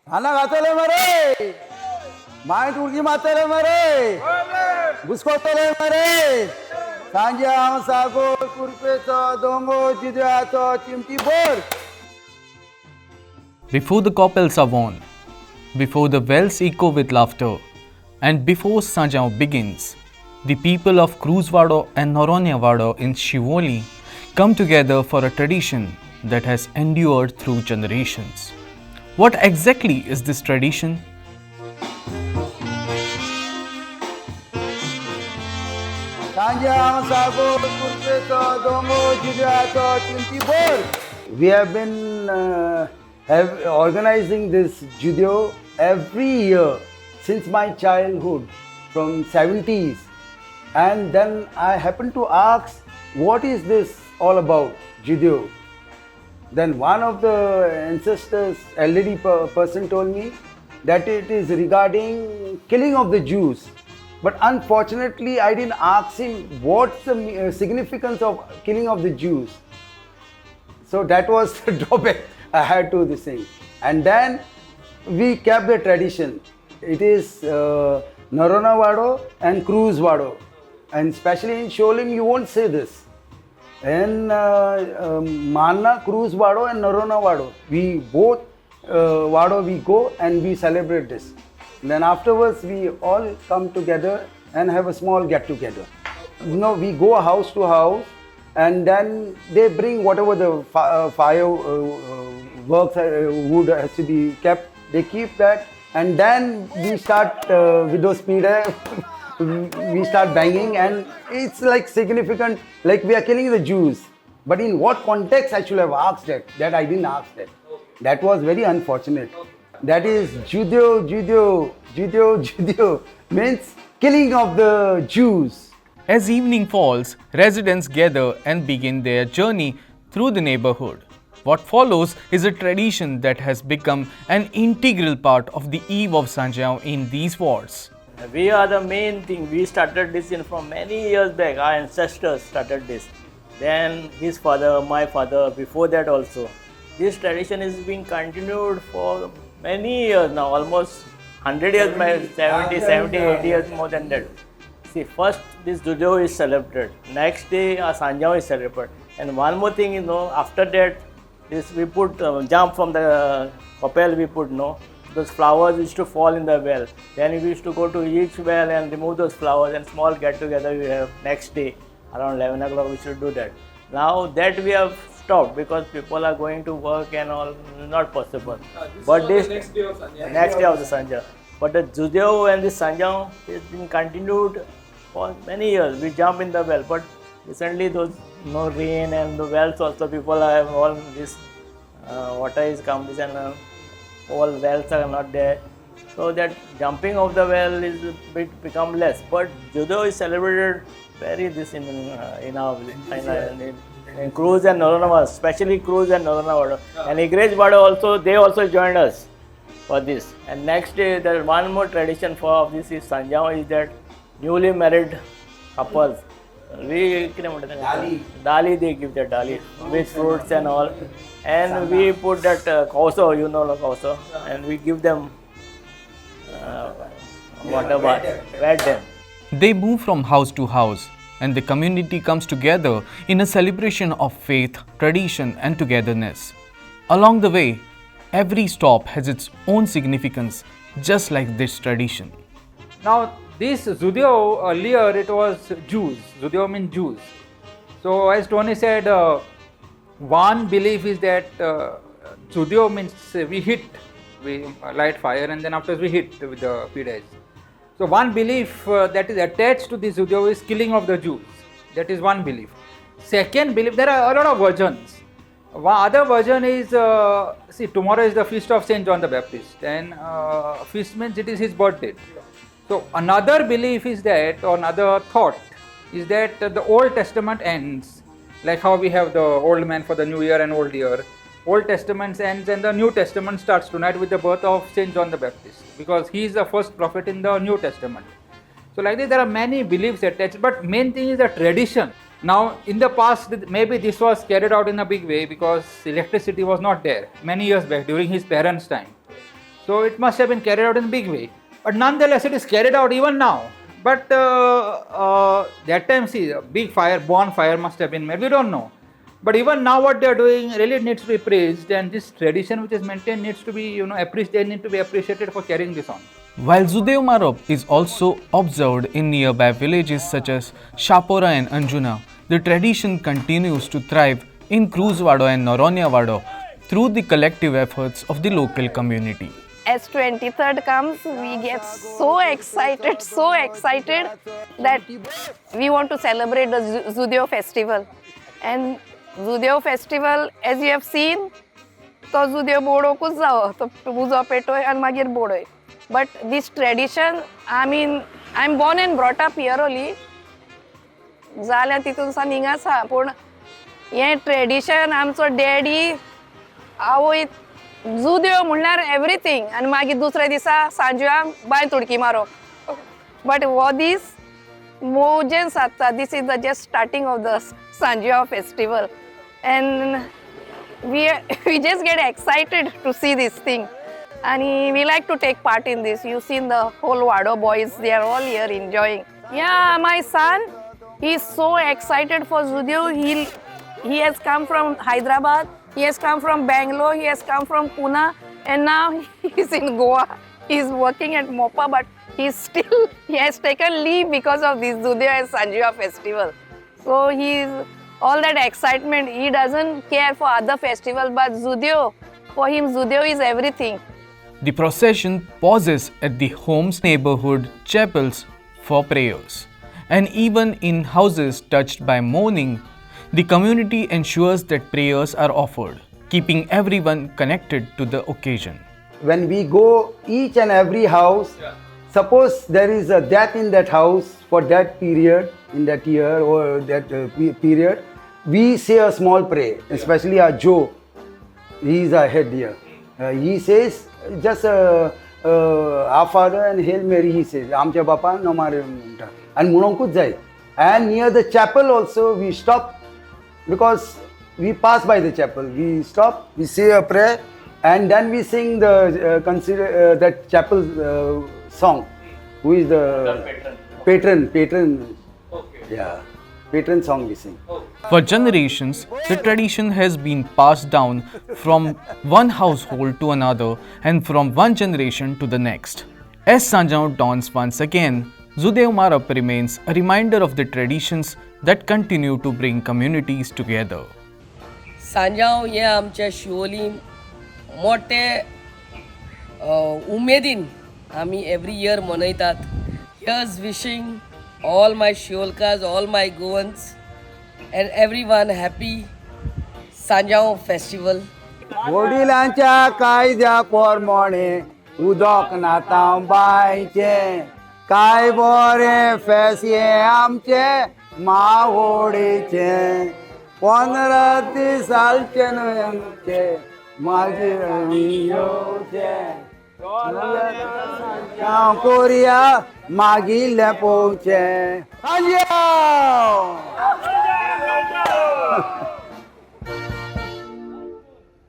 खाना खाते ले मरे माइंड उड़की माते ले मरे बुसकोते ले मरे सांजे आम सागो कुरपेचो दोंगो जिद्याचो चिमटी bore. Before the kopels are worn, before the wells echo with laughter, and before São João begins, the people of Cruz Vaddo and Noronha Vaddo in Siolim come together for a tradition that has endured through generations. What exactly is this tradition? सांजे आम sago कुरपेचो दोंगो जिद्याचो चिमटी bore. We have been organizing this Judeo every year since my childhood from 70s, and then I happened to ask what is this all about Judeo. Then one of the ancestors, elderly person, told me that it is regarding killing of the Jews. But unfortunately, I didn't ask him what's the significance of killing of the Jews. So that was the drawback I had to this thing. And then we kept the tradition. It is Noronha Vaddo and Cruz Vaddo. And especially in Siolim, you won't say this. In Manna, Cruz Vaddo and Noronha Vaddo, we both Vaddo we go and we celebrate this. And then afterwards we all come together and have a small get together. You know, we go house to house and then they bring whatever the fire works, wood has to be kept, they keep that, and then we start with those speeder, we start banging, and it's like significant, like we are killing the Jews. But in what context I should have asked that I didn't ask that. That was very unfortunate. That is Judeo means killing of the Jews. As evening falls, residents gather and begin their journey through the neighborhood. What follows is a tradition that has become an integral part of the eve of São João in these wards. We are the main thing. We started this from many years back. Our ancestors started this. Then his father, my father, before that also. This tradition is being continued for many years now, almost 100 years, 70, 80 years, more than that. See, first this Zudyo is celebrated. Next day, São João is celebrated. And one more thing, after that, this we put jump from the kopel. We put those flowers used to fall in the well. Then we used to go to each well and remove those flowers, and small get together we have next day around 11 o'clock. We should do that. Now that we have stopped because people are going to work and all, not possible. But this next day of the São João. But the Judeo and the São João has been continued for many years. We jump in the well, but recently those no rain and the wells also, people have all this water is come, this and all wells are not there. So that jumping of the well is a bit become less. But Judeo is celebrated very this in our in Cruz and Noronha, especially Cruz and Noronha Vaddo. And Igrej Vaddo also, they also joined us for this. And next day, there is one more tradition for this is São João is that newly married couples, Dali, they give that Dali with fruits and all. And we put that kauso, kauso, and we give them whatever, wet them. They move from house to house, and the community comes together in a celebration of faith, tradition, and togetherness. Along the way, every stop has its own significance, just like this tradition. Now, this Zudyo, earlier it was Jews. Zudyo means Jews. So, as Tony said, one belief is that Zudyo means we light fire and then afterwards we hit with the pidais. So, one belief that is attached to this Zudyo is killing of the Jews. That is one belief. Second belief, there are a lot of versions. One other version is, see, tomorrow is the feast of Saint John the Baptist, and feast means it is his birthday. So another belief is that, or another thought is that the Old Testament ends, like how we have the old man for the New Year and Old Year. Old Testament ends and the New Testament starts tonight with the birth of Saint John the Baptist, because he is the first prophet in the New Testament. So like this, there are many beliefs attached, but main thing is the tradition. Now, in the past, maybe this was carried out in a big way because electricity was not there many years back during his parents' time. So it must have been carried out in a big way. But nonetheless, it is carried out even now. But that time, see, a big fire, bonfire must have been made. We don't know. But even now, what they are doing really needs to be praised, and this tradition which is maintained needs to be, appreciated. They need to be appreciated for carrying this on. While Judeo Marap is also observed in nearby villages such as Chapora and Anjuna, the tradition continues to thrive in Cruz Vaddo and Noronha Vaddo through the collective efforts of the local community. As 23rd comes, we get so excited that we want to celebrate the Zudyo festival. And Zudyo festival, as you have seen, to Zudyo bodo kuch जावं, to pujo petoy and magir bodoy. But this tradition, I mean, I'm born and brought up here only. जाल्या तितून सा निंगासा, पण हे tradition आमचो daddy आवय जुद्यो म्हणल्यार everything आनी मागीर दुसऱ्या दिसा सांजवेळा बांय तुडकी मारप. बट हो दीस मोजेन सादता. This is the just starting of the Sanjaya festival, and we just get excited to see this thing, and we like to take part in this. You've seen the whole Vaddo boys; they are all here enjoying. Yeah, my son, he is so excited for Zudyo. He has come from Hyderabad, he has come from Bangalore, he has come from Pune, and now he is in Goa. He is working at Mopa, but he has taken leave because of this Zudyo and Sanjaya festival. So all that excitement, he doesn't care for other festivals, but Zudyo, for him Zudyo is everything. The procession pauses at the homes, neighborhood, chapels for prayers. And even in houses touched by mourning, the community ensures that prayers are offered, keeping everyone connected to the occasion. When we go each and every house, suppose there is a death in that house for that period, in that year or that period, we say a small prayer, especially our Joe, he is our head here. He says just Our Father and Hail Mary, he says, Amcha Bapa Namare Munta. And Munonkud Jai. And near the chapel also we stop, because we pass by the chapel. We stop, we say a prayer, and then we sing the that chapel song. Who is the patron? Okay. Yeah, patron song we sing. For generations, the tradition has been passed down from one household to another and from one generation to the next. As Sanjao dawns once again, Judeo Marap remains a reminder of the traditions that continue to bring communities together. Sanjao हे आमच्या शिवोलीम मोठे उमेदीन आमी every year मनयतात. Here's wishing all my Shiolkas, all my Goans and everyone happy Sanjao festival. वडिलांच्या कायद्या प्रमाणे उदक नातां बायचें, काय बरें फेसये आमचे मावोडेचें, 15 दिसालचे न्हय आमचे मागीर येवचें, कोरया मागिल्लें पोवचें.